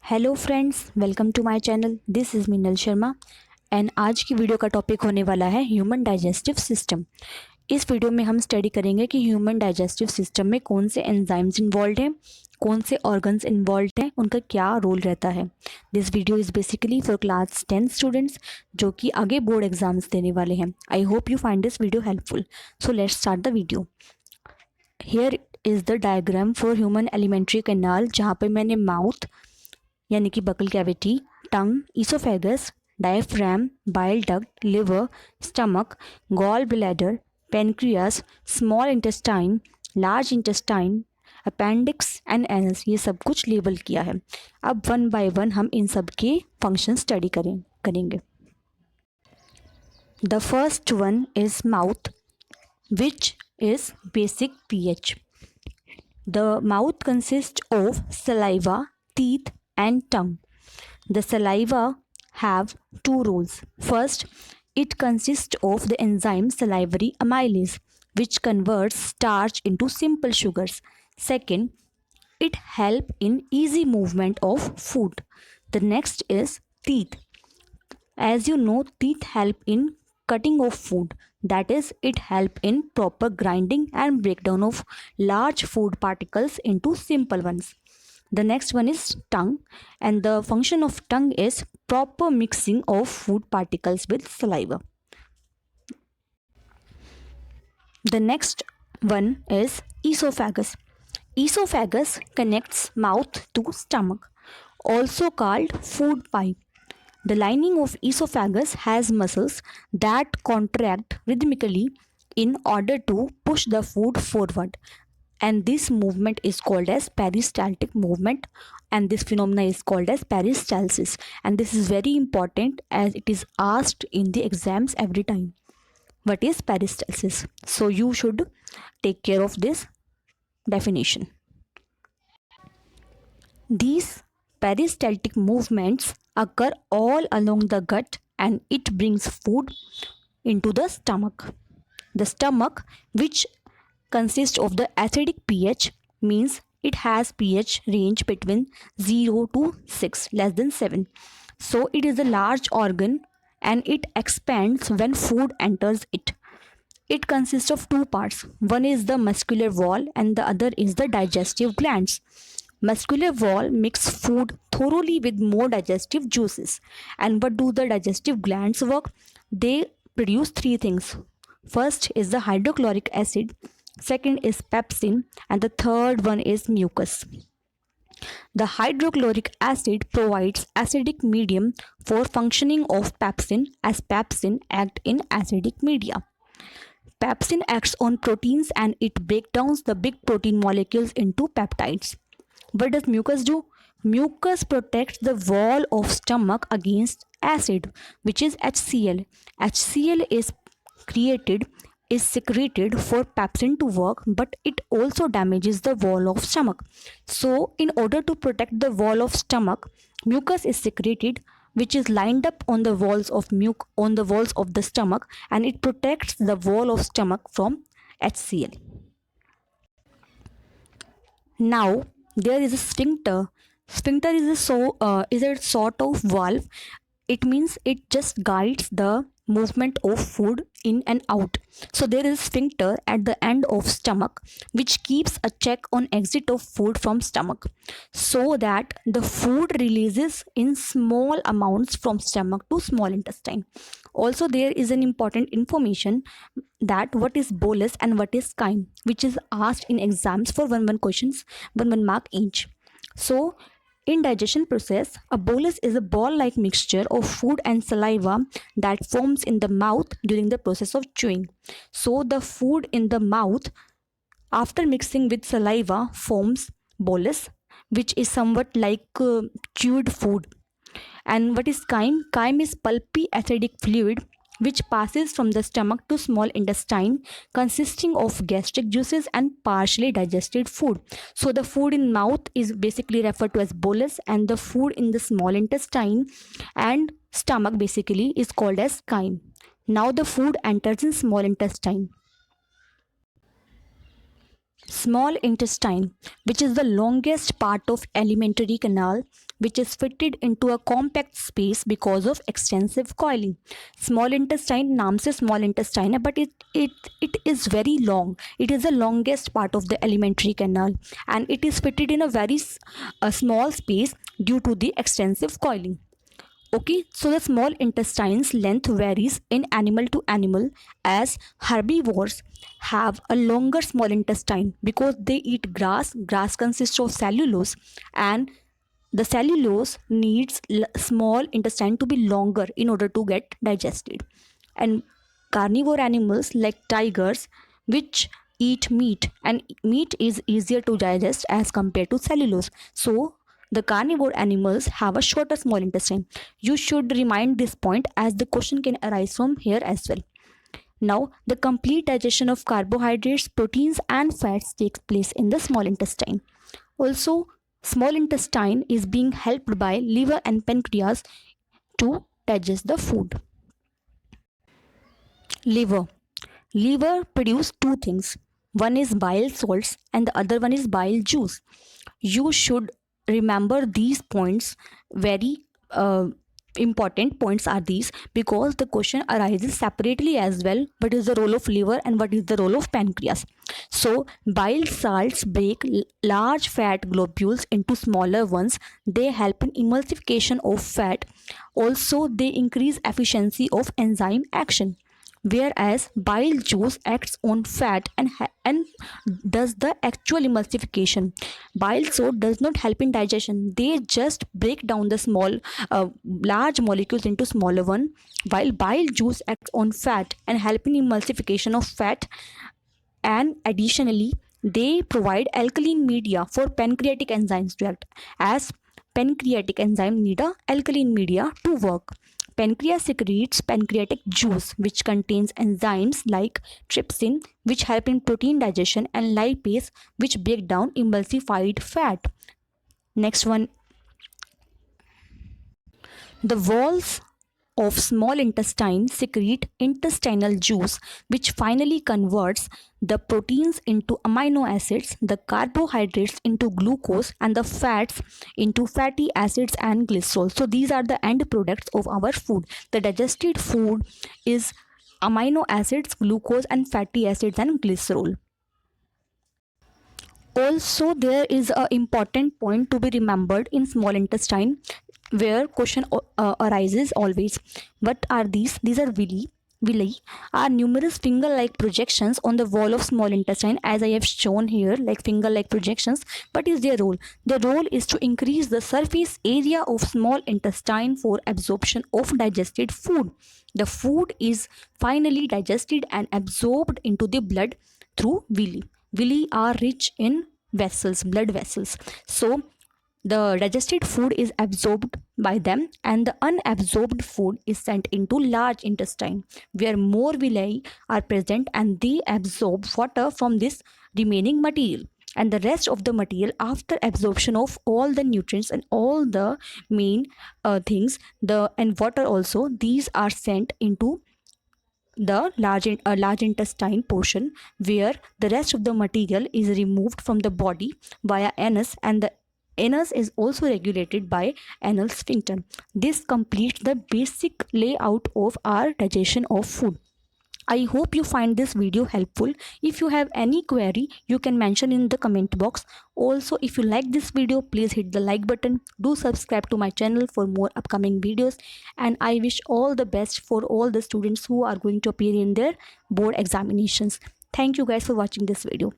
Hello friends, welcome to my channel. This is Minal Sharma and आज की video का topic होने वाला है ह्यूमन डाइजेस्टिव सिस्टम। इस वीडियो में हम स्टडी करेंगे कि ह्यूमन डाइजेस्टिव सिस्टम में कौन से एंजाइम्स इन्वॉल्व हैं, कौन से ऑर्गन्स इन्वॉल्व हैं, उनका क्या रोल रहता है। This video is basically for class 10 students जो कि आगे बोर्ड एग्जाम्स देने वाले हैं। I hope you find this video helpful. So let's start the video. Here is the diagram for human alimentary canal, जहाँ पे मैंने माउथ यानी कि buccal cavity, tongue, oesophagus, diaphragm, bile duct, liver, stomach, gall bladder, pancreas, small intestine, large intestine, appendix and anus, ये सब कुछ label किया है। अब वन बाय वन हम इन सब के फंक्शन स्टडी करेंगे। The first one is mouth, which is basic pH. The mouth consists of saliva, teeth and tongue. The saliva have two roles. First, it consists of the enzyme salivary amylase, which converts starch into simple sugars. Second, it help in easy movement of food. The next is teeth. As you know, teeth help in cutting of food. That is, it help in proper grinding and breakdown of large food particles into simple ones. The next one is tongue, and the function of tongue is proper mixing of food particles with saliva. The next one is esophagus. Esophagus connects mouth to stomach, also called food pipe. The lining of esophagus has muscles that contract rhythmically in order to push the food forward, and this movement is called as peristaltic movement, and this phenomena is called as peristalsis. And this is very important as it is asked in the exams every time. What is peristalsis? So you should take care of this definition. These peristaltic movements occur all along the gut and it brings food into the stomach. The stomach, which consists of the acidic pH, means it has pH range between 0 to 6, less than 7. So it is a large organ and it expands when food enters it. It consists of two parts. One is the muscular wall and the other is the digestive glands. Muscular wall mix food thoroughly with more digestive juices. And what do the digestive glands work? They produce three things. First is the hydrochloric acid, second is pepsin, and the third one is mucus. The hydrochloric acid provides acidic medium for functioning of pepsin, as pepsin act in acidic media. Pepsin acts on proteins and it breaks down the big protein molecules into peptides. What does mucus do? Mucus protects the wall of stomach against acid, which is HCl. HCl is secreted for pepsin to work, but it also damages the wall of stomach. So in order to protect the wall of stomach, mucus is secreted, which is lined up on the walls of the stomach, and it protects the wall of stomach from HCl. Now there is a sphincter. Sphincter is a sort of valve. It means it just guides the movement of food in and out. So there is sphincter at the end of stomach which keeps a check on exit of food from stomach, so that the food releases in small amounts from stomach to small intestine. Also there is an important information that what is bolus and what is chyme, which is asked in exams for 1 questions, 1 mark each. So in digestion process, a bolus is a ball-like mixture of food and saliva that forms in the mouth during the process of chewing. So the food in the mouth after mixing with saliva forms bolus, which is somewhat like chewed food. And what is chyme? Chyme is pulpy acidic fluid which passes from the stomach to small intestine, consisting of gastric juices and partially digested food. So the food in mouth is basically referred to as bolus, and the food in the small intestine and stomach basically is called as chyme. Now the food enters in small intestine. Small intestine, which is the longest part of alimentary canal, which is fitted into a compact space because of extensive coiling. Small intestine, नाम से small intestine है, but it is very long. It is the longest part of the alimentary canal, and it is fitted in a very small space due to the extensive coiling. Okay, so the small intestine's length varies in animal to animal, as herbivores have a longer small intestine because they eat grass. Grass consists of cellulose, and the cellulose needs small intestine to be longer in order to get digested. And carnivore animals like tigers, which eat meat, and meat is easier to digest as compared to cellulose. So the carnivore animals have a shorter small intestine. You should remind this point as the question can arise from here as well. Now, the complete digestion of carbohydrates, proteins, and fats takes place in the small intestine. Also, small intestine is being helped by liver and pancreas to digest the food. Liver. Liver produce two things. One is bile salts and the other one is bile juice. You should remember these points. Very important points are these, because the question arises separately as well. What is the role of liver and what is the role of pancreas? So bile salts break large fat globules into smaller ones. They help in emulsification of fat. Also, they increase efficiency of enzyme action, whereas bile juice acts on fat and does the actual emulsification. Bile salt does not help in digestion. They just break down the small large molecules into smaller one, while bile juice acts on fat and help in emulsification of fat. And additionally, they provide alkaline media for pancreatic enzymes to act, as pancreatic enzyme need a alkaline media to work. Pancreas secretes pancreatic juice, which contains enzymes like trypsin, which help in protein digestion, and lipase, which break down emulsified fat. Next one, the walls of small intestine secrete intestinal juice, which finally converts the proteins into amino acids, the carbohydrates into glucose, and the fats into fatty acids and glycerol. So these are the end products of our food. The digested food is amino acids, glucose, and fatty acids and glycerol. Also, there is a important point to be remembered in small intestine, where question arises always. What are these? These are villi are numerous finger-like projections on the wall of small intestine, as I have shown here, like finger-like projections. What is their role? Their role is to increase the surface area of small intestine for absorption of digested food. The food is finally digested and absorbed into the blood through villi. Villi are rich in vessels, blood vessels. So the digested food is absorbed by them, and the unabsorbed food is sent into large intestine, where more villi are present, and they absorb water from this remaining material. And the rest of the material, after absorption of all the nutrients and all the main things, and water also, these are sent into the large intestine portion, where the rest of the material is removed from the body via anus, and the anus is also regulated by anal sphincter. This completes the basic layout of our digestion of food. I hope you find this video helpful. If you have any query, you can mention in the comment box. Also, if you like this video, please hit the like button. Do subscribe to my channel for more upcoming videos. And I wish all the best for all the students who are going to appear in their board examinations. Thank you guys for watching this video.